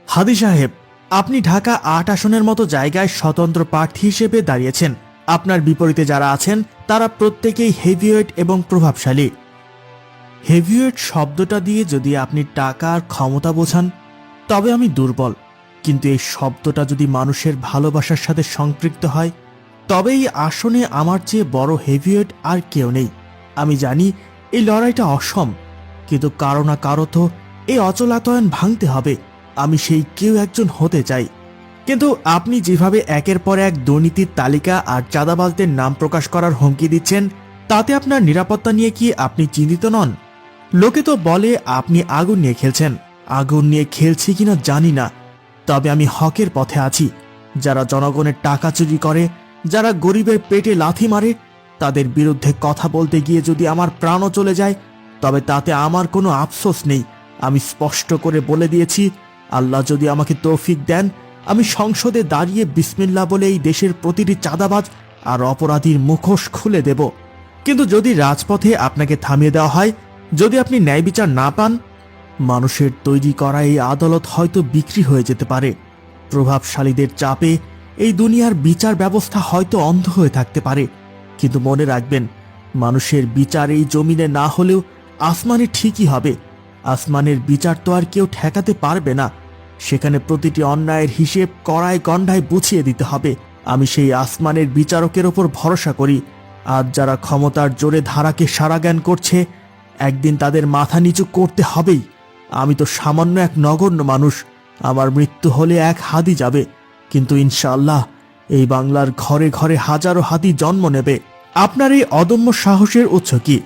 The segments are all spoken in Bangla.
হাদি সাহেব, আপনি ঢাকা ৮ আসনের মতো জায়গায় স্বতন্ত্র প্রার্থী হিসেবে দাঁড়িয়েছেন। আপনার বিপরীতে যারা আছেন তারা প্রত্যেকেই হেভিওয়েট এবং প্রভাবশালী। হেভিওয়েট শব্দটা দিয়ে যদি আপনি টাকা আর ক্ষমতা বোঝান তবে আমি দুর্বল, কিন্তু এই শব্দটা যদি মানুষের ভালোবাসার সাথে সম্পৃক্ত হয় তবে এই আসনে আমার চেয়ে বড় হেভিওয়েট আর কেউ নেই। আমি জানি এই লড়াইটা অসম, কিন্তু কারো না কারো তো এই অচলাতয়ন ভাঙতে হবে। আমি সেই কেউ একজন হতে চাই। কিন্তু আপনি যেভাবে একের পর এক দুর্নীতির তালিকা আর চাঁদাবাজদের নাম প্রকাশ করার হুমকি দিচ্ছেন, তাতে আপনার নিরাপত্তা নিয়ে কি আপনি চিন্তিত নন? লোকে তো বলে আপনি আগুন নিয়ে খেলছেন। আগুন নিয়ে খেলছি কিনা জানি না, তবে আমি হকের পথে আছি। যারা জনগণের টাকা চুরি করে, যারা গরিবের পেটে লাথি মারে, তাদের বিরুদ্ধে কথা বলতে গিয়ে যদি আমার প্রাণও চলে যায় তবে তাতে আমার কোনো আফসোস নেই। আমি স্পষ্ট করে বলে দিয়েছি, আল্লাহ যদি আমাকে তৌফিক দেন আমি সংসদে দাঁড়িয়ে বিসমিল্লাহ বলে এই দেশের প্রতিটি চাঁদাবাজ আর অপরাধীর মুখোশ খুলে দেব। কিন্তু যদি রাজপথে আপনাকে থামিয়ে দেওয়া হয়, যদি আপনি ন্যায় বিচার না পান, মানুষের তৈরি করা এই আদালত হয়তো বিক্রি হয়ে যেতে পারে। প্রভাবশালীদের চাপে এই দুনিয়ার বিচার ব্যবস্থা হয়তো অন্ধ হয়ে থাকতে পারে, কিন্তু মনে রাখবেন, মানুষের বিচার এই জমিনে না হলেও আসমানে ঠিকই হবে। আসমানের বিচার তো আর কেউ ঠেকাতে পারবে না। সেখানে প্রতিটি অন্যায়ের হিসেব কড়ায় গণ্ডায় বুঝিয়ে দিতে হবে। আমি সেই আসমানের বিচারকের ওপর ভরসা করি। আজ যারা ক্ষমতার জোরে ধারাকে সারাজ্ঞান করছে, একদিন তাদের মাথা নিচু করতে হবেই। আমি তো সামান্য এক নগণ্য মানুষ। আমার মৃত্যু হলে এক হাদি যাবে, কিন্তু ইনশাআল্লাহ এই বাংলার ঘরে ঘরে হাজারো হাতি জন্ম নেবে। আপনার এই অদম্য সাহসের উৎস কি?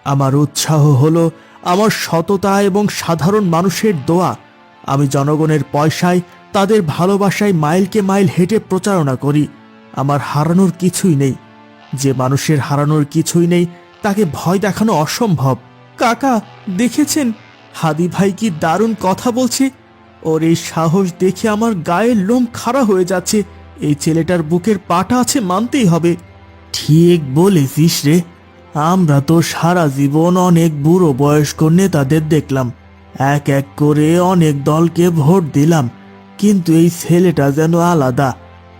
আমার উৎসাহ হলো আমার সততা এবং সাধারণ মানুষের দোয়া। আমি জনগণের পয়সায়, তাদের ভালোবাসায় মাইলকে মাইল হেঁটে প্রচারণা করি। আমার হারানোর কিছুই নেই। যে মানুষের হারানোর কিছুই নেই তাকে ভয় দেখানো অসম্ভব। কাকা, দেখেছেন হাদি ভাই কি দারুণ কথা বলছে? ওর এই সাহস দেখে আমার গায়ের লোম খাড়া হয়ে যাচ্ছে। এই ছেলেটার বুকের পাটা আছে মানতেই হবে। ঠিক বলেছিস রে। আমরা তো সারা জীবন অনেক বুড়ো বয়স্ক নেতাদের দেখলাম, এক এক করে অনেক দলকে ভোট দিলাম, কিন্তু এই ছেলেটা যেন আলাদা।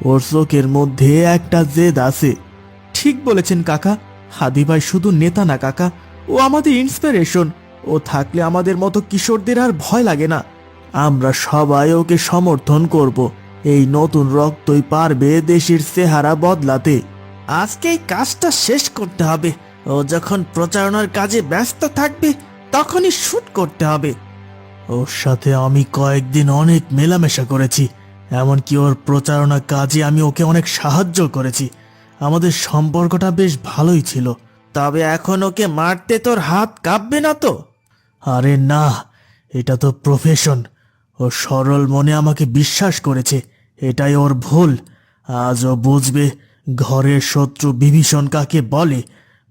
ওর চোখের মধ্যে একটা জেদ আছে। ঠিক বলেছেন কাকা। হাদি ভাই শুধু নেতা না কাকা, ও আমাদের ইন্সপিরেশন। ও থাকলে আমাদের মতো কিশোরদের আর ভয় লাগে না। আমরা সবাই ওকে সমর্থন করব। এই নতুন রক্তই পারবে দেশের চেহারা বদলাতে। আজকেই কাজটা শেষ করতে হবে। ও যখন প্রচারণার কাজে ব্যস্ত থাকবে তখনই শুট করতে হবে। ওর সাথে আমি কয়েকদিন অনেক মেলামেশা করেছি, এমনকি ওর প্রচারণা কাজে আমি ওকে অনেক সাহায্য করেছি। আমাদের সম্পর্কটা বেশ ভালোই ছিল। তবে এখন ওকে মারতে তোর হাত কাঁপবে না তো? আরে না, এটা তো প্রফেশন। ও সরল মনে আমাকে বিশ্বাস করেছে, এটাই ওর ভুল। আজ ও বুঝবে ঘরের শত্রু বিভীষণ কাকে বলে।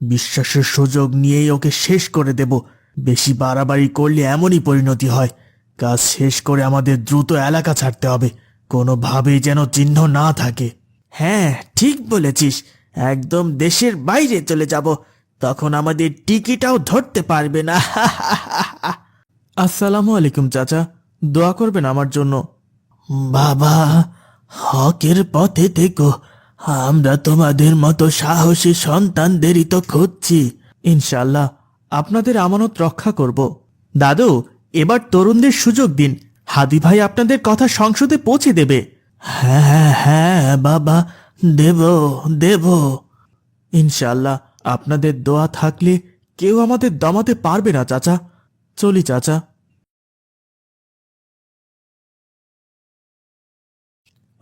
বিশ্বাসের সুযোগ নিয়েই ওকে শেষ করে দেব। বেশি বাড়াবাড়ি করলে এমনই পরিণতি হয়। কাজ শেষ করে আমাদের দ্রুত এলাকা ছাড়তে হবে, কোনোভাবেই যেন চিহ্ন না থাকে। হ্যাঁ, ঠিক বলেছিস। একদম দেশের বাইরে চলে যাব, তখন আমাদের টিকিটাও ধরতে পারবে না। আসসালামু আলাইকুম চাচা, দোয়া করবেন আমার জন্য। বাবা, হকের পথে থেকো। আমরা তোমাদের মতো সাহসী সন্তানদেরই তো খুঁজছি। ইনশাআল্লাহ আপনাদের আমানত রক্ষা করব। দাদু, এবার তরুণদের সুযোগ দিন। হাদি ভাই আপনাদের কথা সংসদে পৌঁছে দেবে। হ্যাঁ হ্যাঁ বাবা, দেব দেব। ইনশাআল্লাহ আপনাদের দোয়া থাকলে কেউ আমাদের দমাতে পারবে না চাচা। চলি চাচা।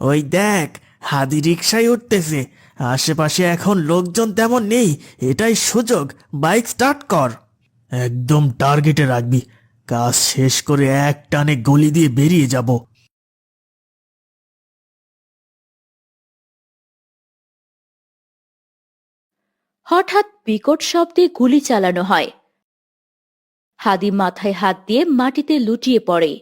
ওই দেখ, হাদি রিকশায় উঠতেছে। আশেপাশে এখন লোকজন তেমন নেই, এটাই সুযোগ। বাইক স্টার্ট কর। একদম টার্গেটে রাখবি। কাজ শেষ করে এক টানে গলি দিয়ে বেরিয়ে যাব। হঠাৎ বিকট শব্দে গুলি চালানো হয়। হাদি মাথায় হাত দিয়ে মাটিতে লুটিয়ে পড়ে।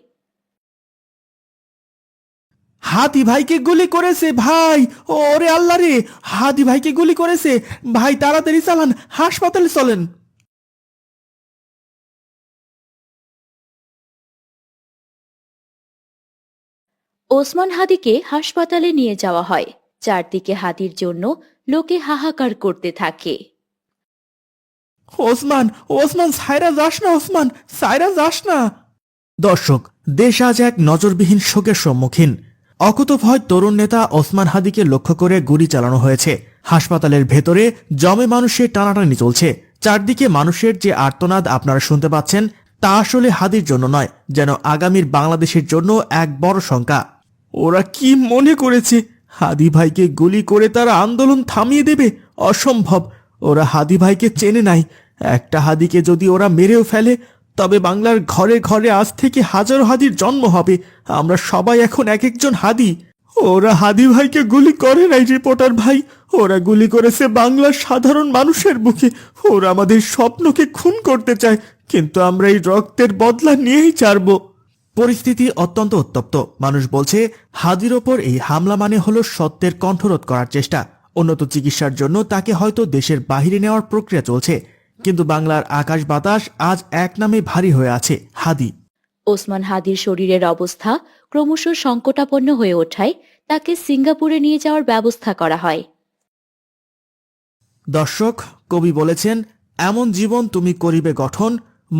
হাদি ভাইকে গুলি করেছে ভাই! ওরে আল্লাহ রে, হাদি ভাইকে গুলি করেছে ভাই! তাড়াতাড়ি চালান, হাসপাতালে চলেন। ওসমান হাদিকে হাসপাতালে নিয়ে যাওয়া হয়। চারদিকে হাদির জন্য লোকে হাহাকার করতে থাকে। ওসমান, ওসমান, সাইরা যাস না, ওসমান, সাইরা যাস না। দর্শক, দেশ আজ এক নজরবিহীন শোকের সম্মুখীন। অকুতভয় তরুণ নেতা ওসমান হাদিকে লক্ষ্য করে গুলি চালানো হয়েছে। হাসপাতালের ভেতরে জমে মানুষের টানাটানি চলছে। চারদিকে মানুষের যে আর্তনাদ আপনারা শুনতে পাচ্ছেন, তা আসলে হাদির জন্য নয়, যেন আগামীর বাংলাদেশের জন্য এক বড় শঙ্কা। ওরা কি মনে করেছে হাদি ভাইকে গুলি করে তারা আন্দোলন থামিয়ে দেবে? অসম্ভব। ওরা হাদি ভাইকে চেনে নাই। একটা হাদিকে যদি ওরা মেরেও ফেলে, তবে বাংলার ঘরে ঘরে আজ থেকে হাজারো হাদির জন্ম হবে। আমরা সবাই এখন এক একজন হাদি। ওরা হাদি ভাইকে গুলি করে নাই রিপোর্টার ভাই, ওরা গুলি করেছে বাংলার সাধারণ মানুষের বুকে। ওরা আমাদের স্বপ্নকে খুন করতে চায়, কিন্তু আমরা এই রক্তের বদলা নিয়েই ছাড়ব। পরিস্থিতি অত্যন্ত উত্তপ্ত। মানুষ বলছে হাদির ওপর এই হামলা মানে হলো সত্যের কণ্ঠরোধ করার চেষ্টা। উন্নত চিকিৎসার জন্য তাকে হয়তো দেশের বাহিরে নেওয়ার প্রক্রিয়া চলছে, কিন্তু বাংলার আকাশ বাতাস আজ এক নামে ভারী হয়ে আছে, হাদি। ওসমান হাদির শরীরের অবস্থা ক্রমশ সংকটাপন্ন হয়ে ওঠায় তাকে সিঙ্গাপুরে নিয়ে যাওয়ার ব্যবস্থা করা হয়। দর্শক, কবি বলেছেন, এমন জীবন তুমি করিবে গঠন,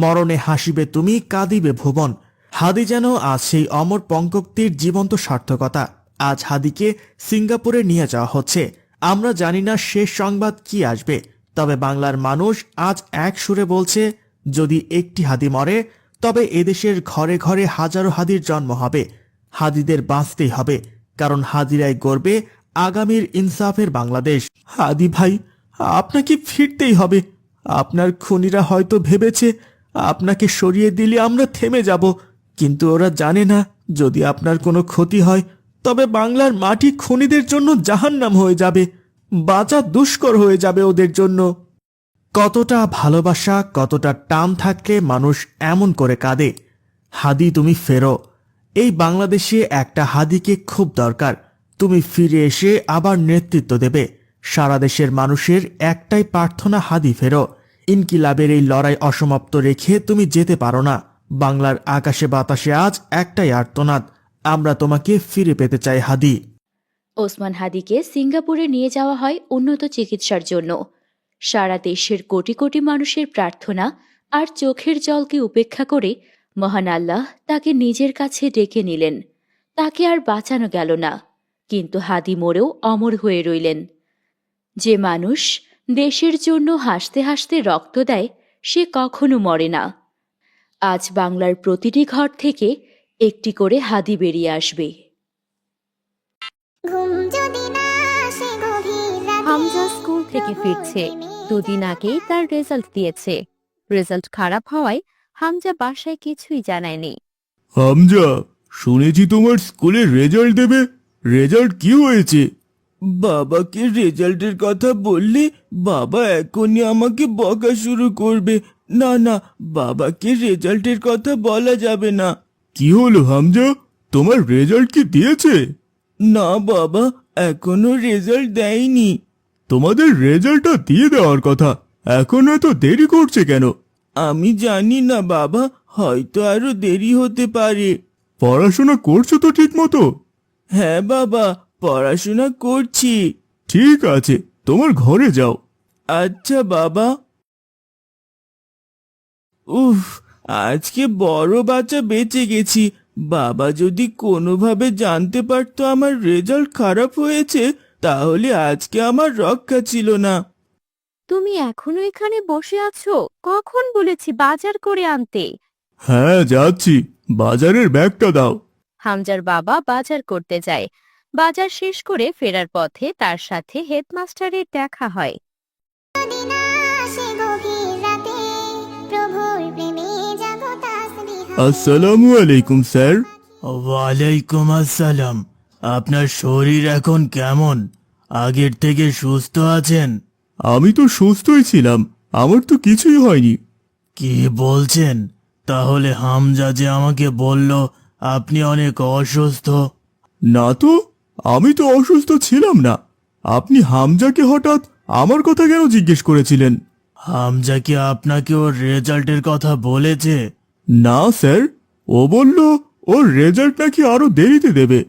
মরণে হাসিবে তুমি, কাঁদিবে ভুবন। হাদি যেন আজ সেই অমর পঙ্কক্তির জীবন্ত সার্থকতা। আজ হাদিকে সিঙ্গাপুরে নিয়ে যাওয়া হচ্ছে। আমরা জানি না শেষ সংবাদ কি আসবে, তবে বাংলার মানুষ আজ এক সুরে বলছে, যদি একটি হাদি মরে, তবে এদেশের ঘরে ঘরে হাজারো হাদির জন্ম হবে। হাদিদের বাঁচতেই হবে, কারণ হাদিরাই গড়বে আগামীর ইনসাফের বাংলাদেশ। হাদি ভাই, আপনাকে ফিরতেই হবে। আপনার খুনিরা হয়তো ভেবেছে আপনাকে সরিয়ে দিলে আমরা থেমে যাব, কিন্তু ওরা জানে না, যদি আপনার কোনো ক্ষতি হয়, তবে বাংলার মাটি খুনিদের জন্য জাহান্নাম হয়ে যাবে। বাঁচা দুষ্কর হয়ে যাবে ওদের জন্য। কতটা ভালোবাসা, কতটা টান থাকলে মানুষ এমন করে কাঁদে। হাদি, তুমি ফেরো। এই বাংলাদেশে একটা হাদিকে খুব দরকার। তুমি ফিরে এসে আবার নেতৃত্ব দেবে। সারা দেশের মানুষের একটাই প্রার্থনা, হাদি ফেরো। ইনকিলাবের এই লড়াই অসমাপ্ত রেখে তুমি যেতে পারো না। বাংলার আকাশে বাতাসে আজ একটাই আর্তনাদ, আমরা তোমাকে ফিরে পেতে চাই হাদি। ওসমান হাদিকে সিঙ্গাপুরে নিয়ে যাওয়া হয় উন্নত চিকিৎসার জন্য। সারা দেশের কোটি কোটি মানুষের প্রার্থনা আর চোখের জলকে উপেক্ষা করে মহান আল্লাহ তাকে নিজের কাছে ডেকে নিলেন। তাকে আর বাঁচানো গেল না, কিন্তু হাদি মরেও অমর হয়ে রইলেন। যে মানুষ দেশের জন্য হাসতে হাসতে রক্ত দেয়, সে কখনো মরে না। আজ বাংলার প্রতিটি ঘর থেকে একটি করে হাদি বেরিয়ে আসবে। হামজা স্কুল থেকে ফিরছে। দুদিন আগেই তার রেজাল্ট দিয়েছে। রেজাল্ট খারাপ হওয়ায় হামজা বাসায় কিছুই জানায়নি। হামজা, শুনেছি তোমার স্কুলে রেজাল্ট দেবে। রেজাল্ট কি হয়েছে? বাবাকে রেজাল্টের কথা বললে বাবা এখনই আমাকে বকা শুরু করবে। না না, বাবাকে রেজাল্টের কথা বলা যাবে না। কি হলো হামজা, তোমার রেজাল্ট কি দিয়েছে? না বাবা, এখনো রেজাল্ট দেয়নি। তোমাদের রেজাল্টটা দিয়ে দেওয়ার কথা, এখন এত দেরি করছে কেন? আমি জানি না বাবা, হয়তো আরো দেরি হতে পারে। পড়াশোনা করছো তো ঠিক মতো? হ্যাঁ বাবা, পড়াশোনা করছি। ঠিক আছে, তোমার ঘরে যাও। আচ্ছা বাবা। উফ, আজকে বড় বাচ্চা বেঁচে গেছি। বাবা যদি কোনোভাবে জানতে পারতো আমার রেজাল্ট খারাপ হয়েছে, তাহলে আজকে আমার রক্ষা ছিল না। তুমি এখনো এখানে বসে আছো? কখন বলেছি বাজার করে আনতে? হ্যাঁ যাচ্ছি, বাজারের ব্যাগটা দাও। হামজার বাবা বাজার করতে যায়। বাজার শেষ করে ফেরার পথে তার সাথে হেডমাস্টারের দেখা হয়। আসসালামু আলাইকুম স্যার। ওয়ালাইকুম আসসালাম। আপনার শরীর এখন কেমন? আগের থেকে সুস্থ আছেন? আমি তো সুস্থই ছিলাম, আমার তো কিছুই হয়নি। কি বলছেন? তাহলে হামজা যে আমাকে বলল আপনি অনেক অসুস্থ। না তো, আমি তো অসুস্থ ছিলাম না। আপনি হামজাকে হঠাৎ আমার কথা কেন জিজ্ঞেস করেছিলেন? হামজা কি আপনাকে ওর রেজাল্টের কথা বলেছে? না স্যার, ও বলল ওর রেজাল্ট নাকি আরো দেরিতে দেবে।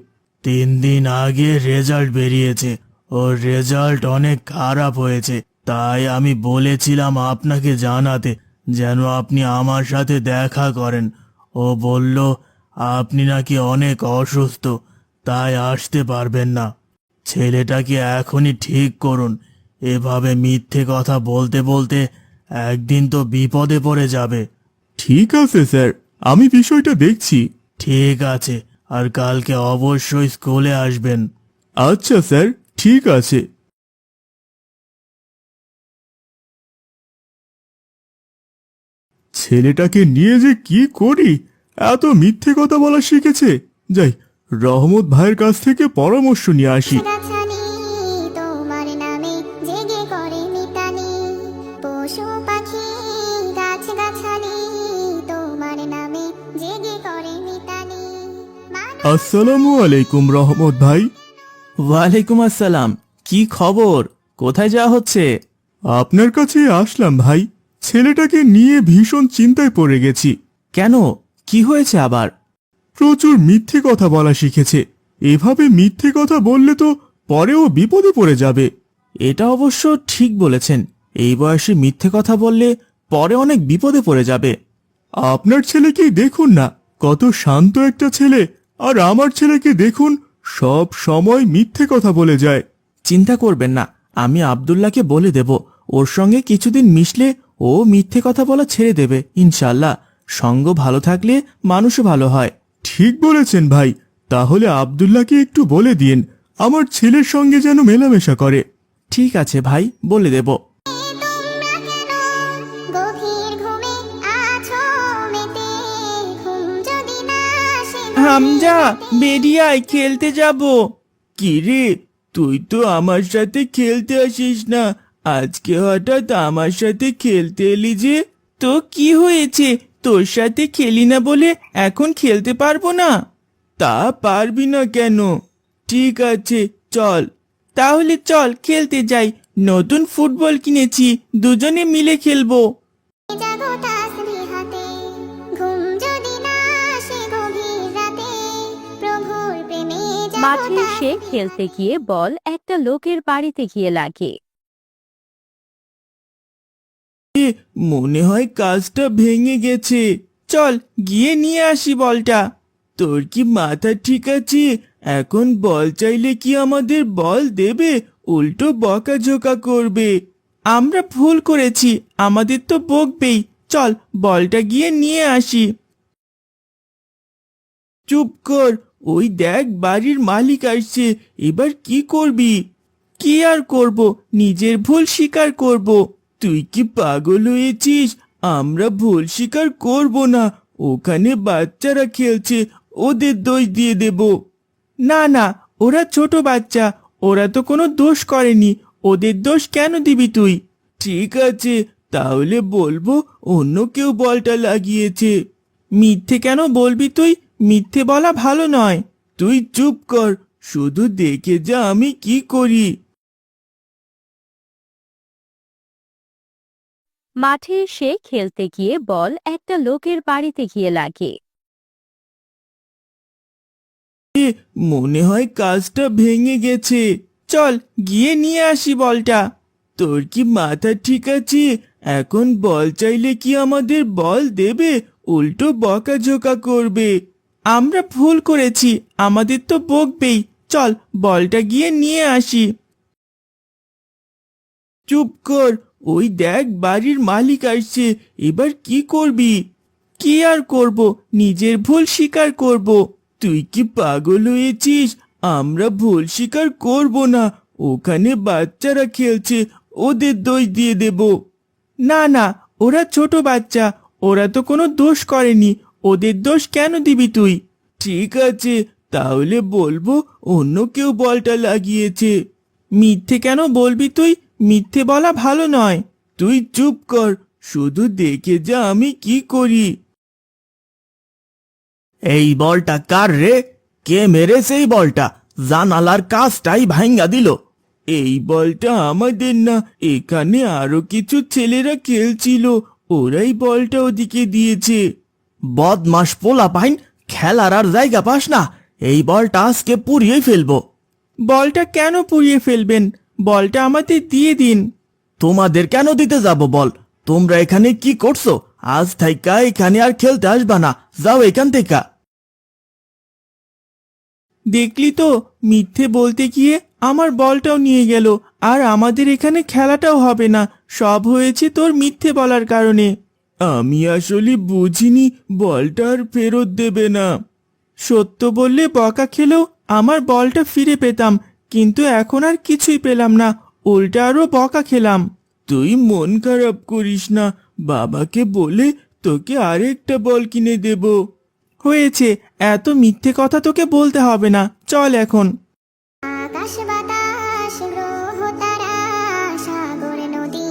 3 দিন আগে রেজাল্ট বেরিয়েছে, ওর রেজাল্ট অনেক খারাপ হয়েছে। তাই আমি বলেছিলাম আপনাকে জানাতে, যেন আপনি আমার সাথে দেখা করেন। ও বলল আপনি নাকি অনেক অসুস্থ, তাই আসতে পারবেন না। ছেলেটাকে এখনই ঠিক করুন। এভাবে মিথ্যে কথা বলতে বলতে একদিন তো বিপদে পড়ে যাবে। ঠিক আছে স্যার, আমি বিষয়টা দেখছি। ঠিক আছে, আর কালকে অবশ্যই স্কুলে আসবেন। আচ্ছা স্যার, ঠিক আছে। ছেলেটাকে নিয়ে যে কি করি, এত মিথ্যে কথা বলা শিখেছে। যাই, রহমত ভাইয়ের কাছ থেকে পরামর্শ নিয়ে আসি। গাছগাছালি তোমার নামে জেগে করে মিতালি, পশু পাখি গাছগাছালি তোমার নামে জেগে করে মিতালি। আসসালামু আলাইকুম রহমত ভাই। ওয়ালাইকুম আসসালাম। কি খবর? কোথায় যাওয়া হচ্ছে? আপনার কাছে আসলাম ভাই। ছেলেটাকে নিয়ে ভীষণ চিন্তায় পড়ে গেছি। কেন, কি হয়েছে আবার? প্রচুর মিথ্যে কথা বলা শিখেছে। এভাবে মিথ্যে কথা বললে তো পরেও বিপদে পড়ে যাবে। এটা অবশ্য ঠিক বলেছেন। এই বয়সে মিথ্যে কথা বললে পরে অনেক বিপদে পড়ে যাবে। আপনার ছেলেকেই দেখুন না, কত শান্ত একটা ছেলে। আর আমার ছেলেকে দেখুন, সব সময় মিথ্যে কথা বলে যায়। চিন্তা করবেন না, আমি আব্দুল্লাহকে বলে দেব। ওর সঙ্গে কিছুদিন মিশলে ও মিথ্যে কথা বলা ছেড়ে দেবে ইনশাল্লাহ। সঙ্গ ভালো থাকলে মানুষও ভালো হয়। ঠিক বলেছেন ভাই। তাহলে আব্দুল্লাহকে একটু বলে দিন আমার ছেলের সঙ্গে যেন মেলামেশা করে। ঠিক আছে ভাই, বলে দেব। তোমরা কেন গভীর ঘুমে আছো মেতে, ঘুম যদি না আসে হামজা, বেরিয়ে আয়, খেলতে যাব। কি রে, তুই তো আমার সাথে খেলতে আসিস না, আজকে হঠাৎ আমার সাথে খেলতে এলি যে? তো কি হয়েছে? তোর সাথে খেলি না বলে এখন খেলতে পারবো না? তা পারবি না কেন? ঠিক আছে চল, তাহলে চল খেলতে যাই। নতুন ফুটবল কিনেছি, দুজনে মিলে খেলবো। জাগো তাসবিহ হাতে, ঘুম যদি না আসে গভীর রাতে, প্রভুর প্রেমে জাগো মাঠে সে তাসবিহ খেলতে গিয়ে বল একটা লোকের বাড়িতে গিয়ে লাগে। মনে হয় কাজটা ভেঙে গেছে। চল গিয়ে নিয়ে আসি বলটা। তোর কি মাথা ঠিক আছে? এখন বল চাইলে কি আমাদের বল দেবে? উল্টো বকাঝোকা করবে। আমরা ভুল করেছি, আমাদের তো বকবেই। চল বলটা গিয়ে নিয়ে আসি। চুপ কর, ওই দেখ বাড়ির মালিক আসছে। এবার কি করবি? কি আর করব, নিজের ভুল স্বীকার করব। তুই কি পাগল হয়েছিস? আমরা ভুল স্বীকার করব না। ওখানে বাচ্চারা খেলছে, ওদের দোষ দিয়ে দেব। না না, ওরা ছোট বাচ্চা, ওরা তো কোনো দোষ করেনি। ওদের দোষ কেন দিবি তুই? ঠিক আছে, তাহলে বলবো অন্য কেউ বলটা লাগিয়েছে। মিথ্যে কেন বলবি তুই? মিথ্যে বলা ভালো নয়। তুই চুপ কর, শুধু দেখে যা আমি কি করি। মাঠে সে খেলতে গিয়ে বল একটা লোকের বাড়িতে গিয়ে লাগে। মনে হয় কাজটা ভেঙে গেছে। চল গিয়ে নিয়ে আসি বলটা। তোর কি মাথা ঠিক আছে? এখন বল চাইলে কি আমাদের বল দেবে? উল্টো বকাঝোকা করবে। আমরা ভুল করেছি, আমাদের তো বকবেই। চল বলটা গিয়ে নিয়ে আসি। চুপ কর, ওই দেখ বাড়ির মালিক আসছে। এবার কি করবি? কি আর করব, নিজের ভুল স্বীকার করব। তুই কি পাগল হয়েছিস? আমরা ভুল স্বীকার করব না। ওখানে বাচ্চারা খেলছে, ওদের দোষ দিয়ে দেব। না না, ওরা ছোট বাচ্চা, ওরা তো কোনো দোষ করেনি। ওদের দোষ কেন দিবি তুই? ঠিক আছে, তাহলে বলবো অন্য কেউ বলটা লাগিয়েছে। মিথ্যে কেন বলবি তুই? মিথ্যে বলা ভালো নয়। তুই চুপ কর, শুধু দেখে যা আমি কি করি। এই বলটা কার রে? কে মেরেছে এই বলটা? জানালার কাজটাই ভাঙ্গা দিল। এই বলটা আমাদের না, এখানে আরো কিছু ছেলেরা খেলছিল, ওরাই বলটা ওদিকে দিয়েছে। বদমাস পোলা পাইন, খেলার আর জায়গা পাস না। এই বলটা আজকে পুড়িয়ে ফেলবো। বলটা কেন পুড়িয়ে ফেলবেন? বলটা আমাদের দিয়ে দিন। তোমাদের কেন দিতে যাব বল? তোমরা এখানে কি করছো? আজ থাইকা এখানে আর খেলতে আসবা না, যাও এখান থেকে। দেখলি তো, মিথ্যে বলতে গিয়ে আমার বলটাও নিয়ে গেল, আর আমাদের এখানে খেলাটাও হবে না। সব হয়েছে তোর মিথ্যে বলার কারণে। আমি আসলে বুঝিনি বলটা আর ফেরত দেবে না। সত্য বললে বকা খেলেও আমার বলটা ফিরে পেতাম, কিন্তু এখন আর কিছুই পেলাম না, উল্টা আরো বকা খেলাম। তুই মন খারাপ করিস না, বাবাকে বলে তোকে আরেকটা বল কিনে দেব। হয়েছে, এত মিথ্যে কথা তোকে বলতে হবে না, চল এখন। আকাশ বাতাস গ্রহ তারা সাগর নদী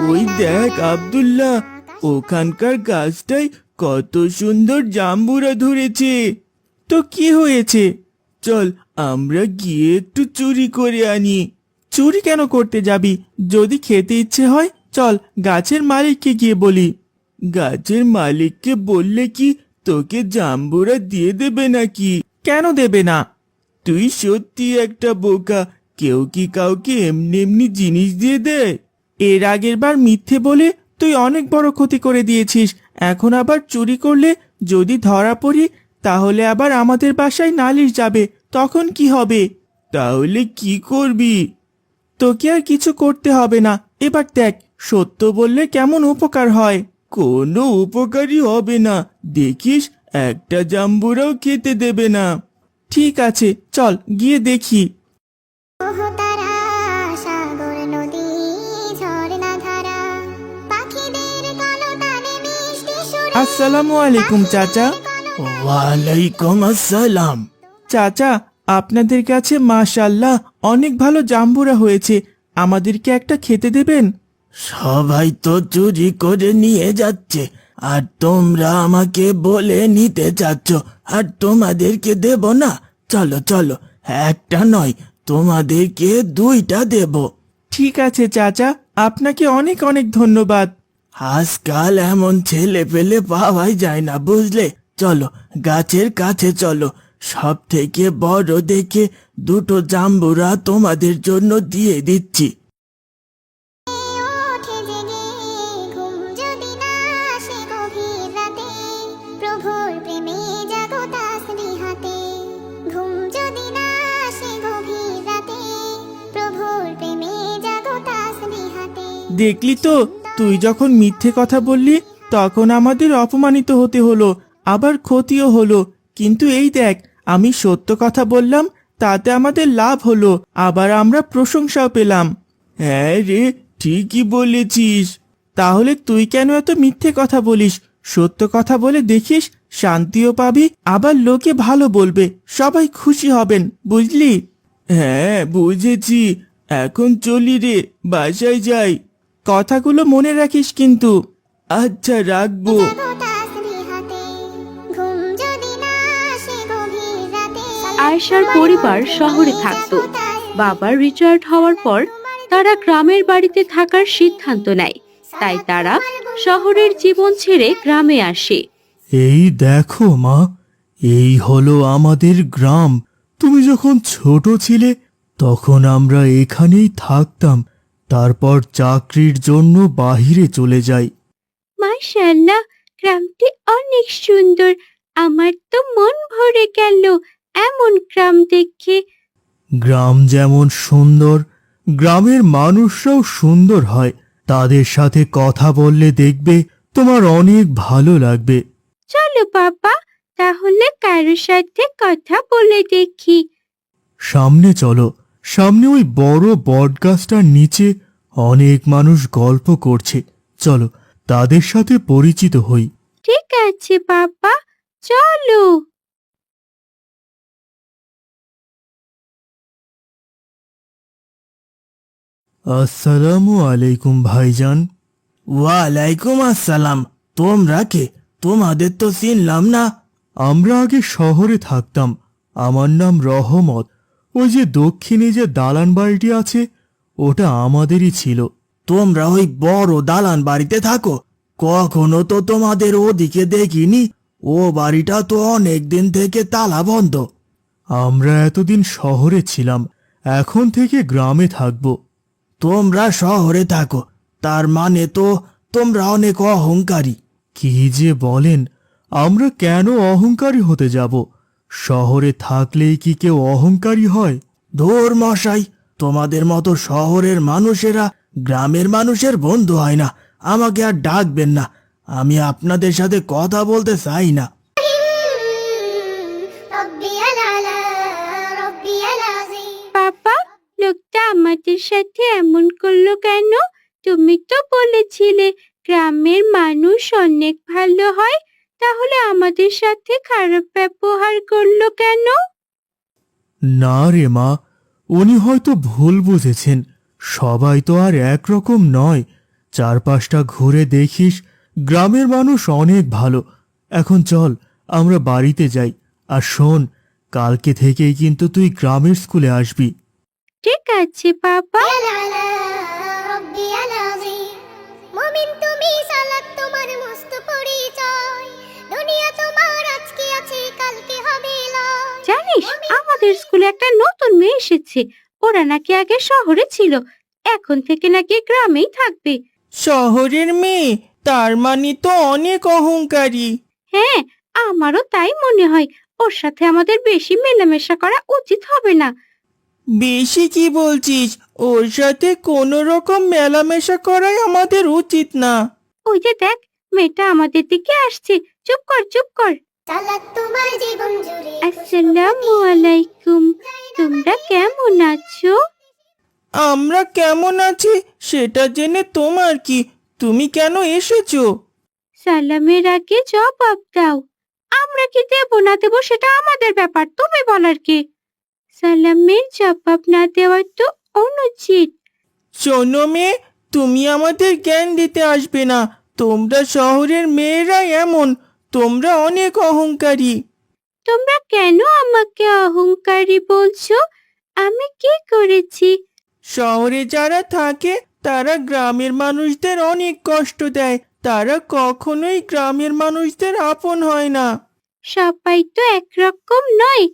ওই দেখ আব্দুল্লাহ, ওখানকার গাছটায় কত সুন্দর জাম্বুরা ধরেছে। তো কি হয়েছে? চল আমরা গিয়ে একটু চুরি করে আনি। চুরি কেন করতে যাবি? যদি খেতে ইচ্ছে হয় চল গাছের মালিককে গিয়ে বলি। গাছের মালিককে বললে কি তোকে জাম্বুরা দিয়ে দেবে নাকি? কেন দেবে না? তুই সত্যি একটা বোকা, কেউ কি কাউকে এমনি এমনি জিনিস দিয়ে দেয়? এর আগের বার মিথ্যে বলে তুই অনেক বড় ক্ষতি করে দিয়েছিস, এখন আবার চুরি করলে যদি ধরা পড়ি তাহলে আবার আমাদের বাসায় নালিশ যাবে, তখন কি হবে? তাহলে কি করবি? তোকে আর কিছু করতে হবে না, এবার দেখ সত্য বললে কেমন উপকার হয়। কোনো উপকারই হবে না, দেখিস একটা জাম্বুরাও খেতে দেবে না। ঠিক আছে চল গিয়ে দেখি। তারা সাগর নদী ঝর্ণা ধারা পাখিদের কলতানে মিষ্টি সুরে আসসালামু আলাইকুম চাচা। ওয়ালাইকুম আসসালাম। চাচা, আপনাদের কাছে মাশাআল্লাহ অনেক ভালো জাম্বুরা হয়েছে, আমাদেরকে একটা খেতে দেবেন? সবাই তো চুরি করে নিয়ে যাচ্ছে, আর তোমরা আমাকে বলে নিতে চাচ্ছ, আর তোমাদেরকে দেব না? চলো চলো, একটা নয় তোমাদেরকে দুইটা দেব। ঠিক আছে চাচা, আপনাকে অনেক অনেক ধন্যবাদ। আজকাল এমন ছেলে পেলে পাওয়াই যায় না, বুঝলে? চলো গাছের কাছে চলো, সব থেকে বড় দেখে দুটো জাম্বুরা তোমাদের জন্য দিয়ে দিচ্ছি। ওঠে জেগে ঘুম যদি না আসে গভীর রাতে প্রভুর প্রেমে জাগো তাসবিহাতে ঘুম যদি না আসে গভীর রাতে প্রভুর প্রেমে জাগো তাসবিহাতে। দেখলি তো, তুই যখন মিথ্যে কথা বললি তখন আমাদের অপমানিত হতে হলো, আবার ক্ষতিও হলো, কিন্তু এই দেখ আমি সত্য কথা বললাম, তাতে আমাদের লাভ হলো, আবার আমরা প্রশংসাও পেলাম। হ্যাঁ রে, ঠিকই বলেছিস। তাহলে তুই কেন এত মিথ্যে কথা বলিস? সত্য কথা বলে দেখিস, শান্তিও পাবি, আবার লোকে ভালো বলবে, সবাই খুশি হবেন, বুঝলি? হ্যাঁ বুঝেছি, এখন চলি রে, বাসায় যাই। কথাগুলো মনে রাখিস কিন্তু। আচ্ছা রাখবো। জাগো তাসবিহাতে ঘুম যদি না আসে গভীর রাতে। আয়েশার পরিবার শহরে থাকতো। বাবার রিটায়ার্ড হওয়ার পর তারা গ্রামের বাড়িতে থাকার সিদ্ধান্ত নেয়, তাই তারা শহরের জীবন ছেড়ে গ্রামে আসে। এই দেখো মা, এই হলো আমাদের গ্রাম। তুমি যখন ছোট ছিলে তখন আমরা এখানেই থাকতাম, তারপর চাকরির জন্য বাহিরে চলে যাই। মাশাআল্লাহ, গ্রামটি অনেক সুন্দর, আমার তো মন ভরে গেল এমন গ্রাম দেখে। গ্রাম যেমন সুন্দর, গ্রামের মানুষরাও সুন্দর হয়। তাদের সাথে কথা বললে দেখবে তোমার অনেক ভালো লাগবে। চলো বাবা, তাহলে কারোর সাথে কথা বলে দেখি। সামনে চলো, সামনে ওই বড় বটগাছটার নিচে অনেক মানুষ গল্প করছে, চলো তাদের সাথে পরিচিত হই। ঠিক আছে বাবা, চলো। আসসালামু আলাইকুম ভাইজান। ওয়ালাইকুম আসসালাম। তোমরা কে? তোমাদের তো চিনলাম না। আমরা আগে শহরে থাকতাম, আমার নাম রহমত। ওই যে দক্ষিণে যে দালান বাড়িটি আছে ওটা আমাদেরই ছিল। তোমরা ওই বড় দালান বাড়িতে থাকো? কখনো তো তোমাদের ওদিকে দেখিনি। ও বাড়িটা তো অনেক দিন থেকে তালা বন্ধ। আমরা এতদিন শহরে ছিলাম, এখন থেকে গ্রামে থাকব। তোমরা শহরে থাকো, তার মানে তো তোমরা অনেক অহংকারী। কি যে বলেন, আমরা কেন অহংকারী হতে যাব? শহরে থাকলেই কি কেউ অহংকারী হয়? ধুর মশাই, তোমাদের মতো শহরের মানুষেরা গ্রামের মানুষের বন্ধু হয় না। আমাকে আর ডাকবেন না, আমি আপনাদের সাথে কথা বলতে চাই না। ربي العلا ربي العظيم বাবা, লোকটা আমাদের সাথে এমন করলো কেন? তুমি তো বলেছিলে গ্রামের মানুষ অনেক ভালো হয়, তাহলে আমাদের সাথে খারাপ ব্যবহার করলো কেন? না রে মা, উনি হয়তো ভুল বুঝেছেন। সবাই তো আর একরকম নয়। চারপাশটা ঘুরে দেখিস, গ্রামের মানুষ অনেক ভালো। এখন চল, আমরা বাড়িতে যাই। আর শোন, কালকে থেকেই কিন্তু তুই গ্রামের স্কুলে আসবি। ঠিক আছে বাবা। العلا ربي العظيم মুমিন তুমি সালাত তোমার মস্ত পরিচয় দুনিয়া তোমার আজকে আছে কালকে হবে লয় জানিস, আমাদের স্কুলে একটা নতুন মেয়ে এসেছে। ওরা নাকি আগে শহরে ছিল, এখন থেকে নাকি গ্রামেই থাকবে। শহরের মেয়ে, তার মানে তো অনেক অহংকারী। হ্যাঁ, আমারও তাই মনে হয়। ওর সাথে আমাদের বেশি মেলামেশা করা উচিত হবে না। বেশি কি বলছিস? ওর সাথে কোনো রকম মেলামেশা করাই আমাদের উচিত না। ওই যে দেখ, মেয়েটা আমাদের দিকে আসছে। চুপ কর, চুপ কর। সালাত তোমার জীবন জুড়ে আসসালামু আলাইকুম। তোমরা কেমন আছো? আমরা কেমন আছি সেটা জেনে তোমার কি? তুমি কেন এসেছো? সালামের আগে জবাব দাও। আমরা কি দেব না দেব সেটা আমাদের ব্যাপার, তুমি বলার কি? সালামের জবাব না দেওয়া তো অনুচিত। শোনো মেয়ে, তুমি আমাদের জ্ঞান দিতে আসবে না। তোমরা শহরের মেয়েরা এমন, তোমরা অনেক অহংকারী। তোমরা কেন আমাকে অহংকারী বলছো? আমি কি করেছি? শহরে যারা থাকে তারা গ্রামের মানুষদের অনেক কষ্ট দেয়। তারা কখনোই গ্রামের মানুষদের আপন হয় না। সবাই তো একরকম নয়।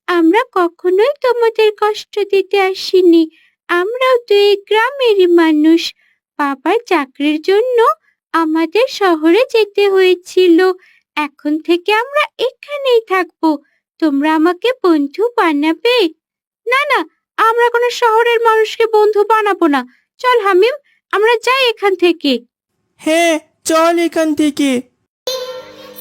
আমরা কখনোই তোমাদের কষ্ট দিতে আসিনি। আমরাও তো এই গ্রামেরই মানুষ। বাবার চাকরির জন্য আমাদের শহরে যেতে হয়েছিল। এখন থেকে আমরা এখানেই থাকবো। তোমরা আমাকে বন্ধু বানাবে? না না, আমরা কোনো শহরের মানুষকে বন্ধু বানাবো না। চল হামিম, আমরা যাই এখান থেকে। হ্যাঁ, চল এখান থেকে।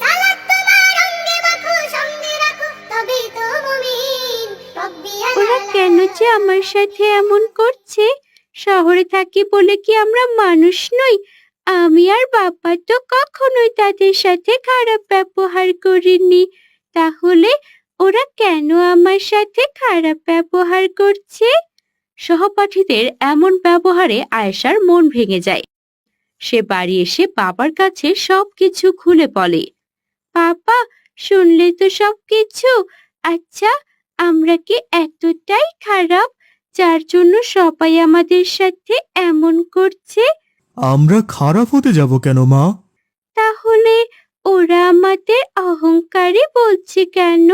সালাত তোমার অঙ্গে মাখো সঙ্গে রাখো তবেই তো মুমিন রব্বি ওরা আলা কেন যে আমার সাথে এমন করছে? শহরে থাকি বলে কি আমরা মানুষ নই? আমি আর বাবা তো কখনোই তাদের সাথে খারাপ ব্যবহার করিনি। তাহলে ওরা কেন আমার সাথে খারাপ ব্যবহার করছে? সহপাঠীদের এমন ব্যবহারে আয়েশার মন ভেঙে যায়। সে বাড়ি এসে বাবার কাছে সবকিছু খুলে বলে। বাবা, শুনলে তো সবকিছু? আচ্ছা, আমরা কি এতটাই খারাপ যার জন্য সবাই আমাদের সাথে এমন করছে? আমরা খারাপ হতে যাব কেন মা? তাহলে ওরা আমাদের অহংকারী বলছে কেন?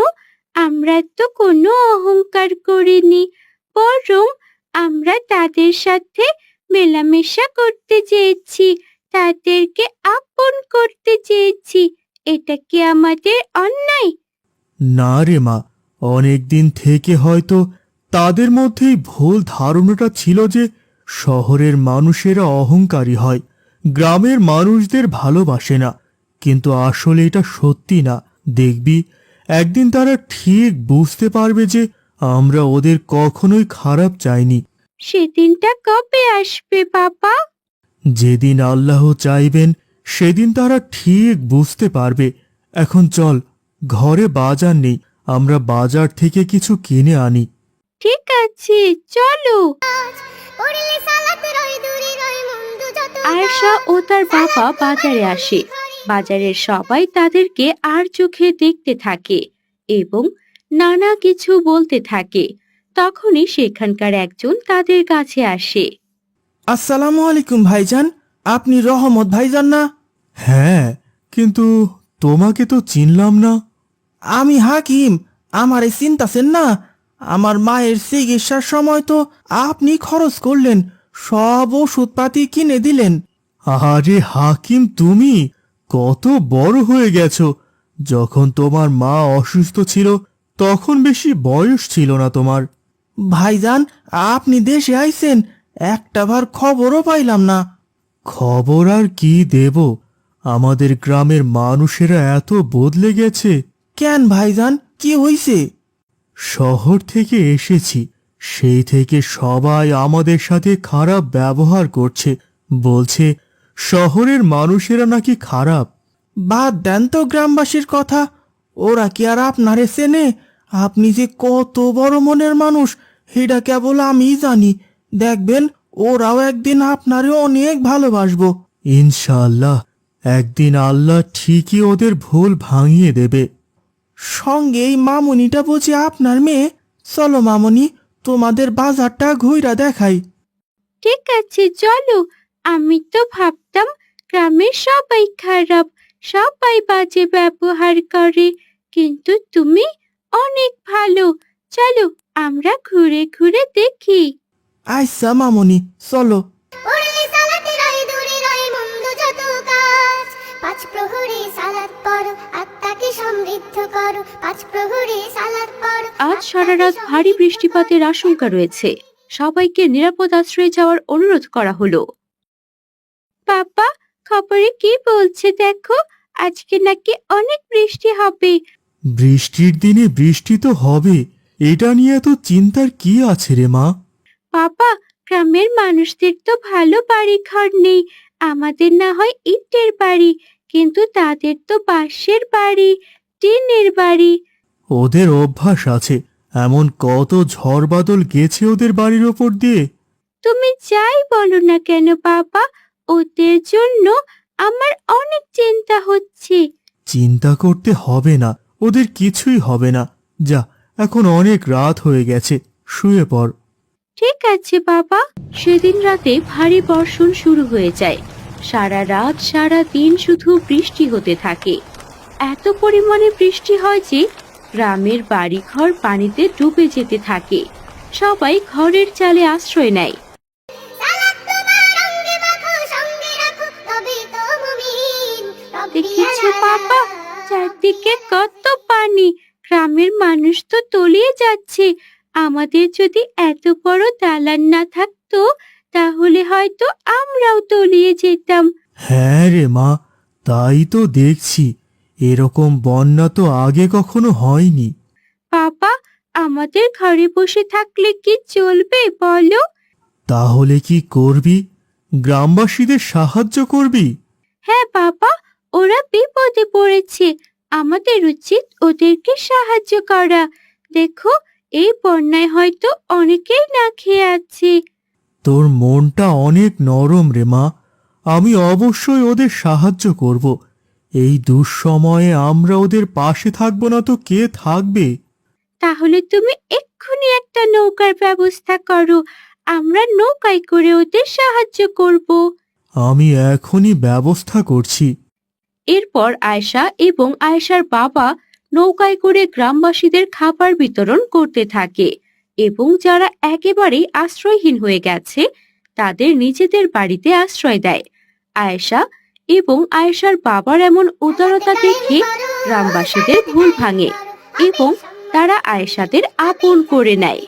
আমরা তো কোনো অহংকার করিনি, বরং আমরা তাদের সাথে মেলামেশা করতে চেয়েছি, তাদেরকে আপন করতে চেয়েছি। এটা কি আমাদের অন্যায়? না রে মা, অনেক দিন থেকে হয়তো তাদের মধ্যেই ভুল ধারণাটা ছিল যে শহরের মানুষেরা অহংকারী হয়, গ্রামের মানুষদের ভালোবাসে না। কিন্তু আসলে এটা সত্যি না। দেখবি, একদিন তারা ঠিক বুঝতে পারবে যে আমরা ওদের কখনোই খারাপ চাইনি। সেদিনটা কবে আসবে বাবা? যেদিন আল্লাহ চাইবেন সেদিন তারা ঠিক বুঝতে পারবে। এখন চল, ঘরে বাজার নেই, আমরা বাজার থেকে কিছু কিনে আনি। ঠিক আছে, চলো। পড়লে সালাত রয় দূরে রয় মন্দ যত আয়েশা ও তার বাবা বাজারে আসে। বাজারের সবাই তাদেরকে আর চোখে দেখতে থাকে এবং নানা কিছু বলতে থাকে। তখনই সেখানকার একজন তাদের কাছে আসে। আসসালামু আলাইকুম ভাইজান, আপনি রহমত ভাইজান না? হ্যাঁ, কিন্তু তোমাকে তো চিনলাম না। আমি হাকিম, আমার এই চিন্তাছেন না? আমার মায়ের চিকিৎসার সময় তো আপনি খরচ করলেন, সব ওষুধপাতি কিনে দিলেন। আরে হাকিম, তুমি কত বড় হয়ে গেছো। যখন তোমার মা অসুস্থ ছিল তখন বেশি বয়স ছিল না তোমার। ভাইজান, আপনি দেশে আইছেন, একটাবার খবরও পাইলাম না। খবর আর কি দেব, আমাদের গ্রামের মানুষেরা এত বদলে গেছে। কেন ভাইজান, কি হইছে? শহর থেকে এসেছি, সেই থেকে সবাই আমাদের সাথে খারাপ ব্যবহার করছে। বলছে শহরের মানুষেরা নাকি খারাপ। বাদ দেন তো গ্রামবাসীর কথা, ওরা কি আর আপনারে চেনে? আপনি যে কত বড় মনের মানুষ সেটা কেবল আমিই জানি। দেখবেন ওরাও একদিন আপনারে অনেক ভালোবাসবো। ইনশাআল্লাহ, একদিন আল্লাহ ঠিকই ওদের ভুল ভাঙিয়ে দেবে। সঙ্গে এই মামুনিটা বুঝি আপনার মেয়ে? চলো মামুনি, তোমাদের বাজারটা ঘুইরা দেখাই। ঠিক আছে, চলো। আমি তো ভাবতাম গ্রামের সবাই খারাপ, সবাই বাজে ব্যবহার করে, কিন্তু তুমি অনেক ভালো। চলো আমরা ঘুরে ঘুরে দেখি। আচ্ছা মামুনি, চলো। পড়লে সালাতে রয় দূরে রয় মন্দ যত কাজ। পাঁচ প্রহরে সালাত পড়ো, আত্মাকে সমৃদ্ধ করো। পাঁচ প্রহরে সালাত পড়ো। আজ সারা রাত ভারী বৃষ্টিপাতের আশঙ্কা রয়েছে। সবাইকে নিরাপদ আশ্রয়ে যাওয়ার অনুরোধ করা হলো। বাবা, খবরে কি বলছে দেখো, আজকে নাকি অনেক বৃষ্টি হবে। বৃষ্টির দিনে বৃষ্টি তো হবে, এটা নিয়ে এত চিন্তার কি আছে রে মা? বাবা, গ্রামের মানুষদের তো ভালো বাড়ি ঘর নেই। আমাদের না হয় ইটের বাড়ি, কিন্তু তাদের তো বাঁশের বাড়ি, টিনের বাড়ি। ওদের অভ্যাস আছে, এমন কত ঝড় বাদল গেছে ওদের বাড়ির ওপর দিয়ে। তুমি যাই বলো না কেন বাবা, ওদের জন্য আমার অনেক চিন্তা হচ্ছে। চিন্তা করতে হবে না, ওদের কিছুই হবে না। যা, এখন অনেক রাত হয়ে গেছে, শুয়ে পড়। ঠিক আছে বাবা। সেদিন রাতে ভারী বর্ষণ শুরু হয়ে যায়। সারা রাত সারা দিন শুধু বৃষ্টি হতে থাকে। এত পরিমাণে বৃষ্টি হয় যে গ্রামের বাড়িঘর পানিতে ডুবে যেতে থাকে। সবাই ঘরের চালে আশ্রয় নেয়। সালাত তোমার অঙ্গে মাখো, সঙ্গে রাখো, তবেই তো মুমিন। রব্বি দেখেছো আলা। বাবা, চারদিকে কত পানি, গ্রামের মানুষ তো তলিয়ে যাচ্ছে। আমাদের যদি এত বড় দালান না থাকতো, তাহলে হয়তো আমরাও তলিয়ে যেতাম। হ্যাঁ রে মা, তাই তো দেখছি, এরকম বন্যা তো আগে কখনো হয়নি। বাবা, আমাদের ঘরে বসে থাকলে কি চলবে বলো? তাহলে কি করবি? গ্রামবাসীদের সাহায্য করবি? হ্যাঁ বাবা, ওরা বিপদে পড়েছে, আমাদের উচিত ওদেরকে সাহায্য করা। দেখো, এই বন্যায় হয়তো অনেকেই না খেয়ে আছে। তোর মনটা অনেক নরম রে মা, আমি অবশ্যই ওদের সাহায্য করব। এই দুঃসময়ে আমরা ওদের পাশে থাকবো না তো কে থাকবে? তাহলে তুমি এক্ষুনি একটা নৌকার ব্যবস্থা করো, আমরা নৌকায় করে ওদের সাহায্য করব। আমি এখনই ব্যবস্থা করছি। এরপর আয়েশা এবং আয়েশার বাবা নৌকায় করে গ্রামবাসীদের খাবার বিতরণ করতে থাকে এবং যারা একেবারেই আশ্রয়হীন হয়ে গেছে তাদের নিজেদের বাড়িতে আশ্রয় দেয়। আয়েশা এবং আয়েশার বাবার এমন উদারতা দেখে গ্রামবাসীদের ভুল ভাঙে এবং তারা আয়েশাদের আপন করে নেয়।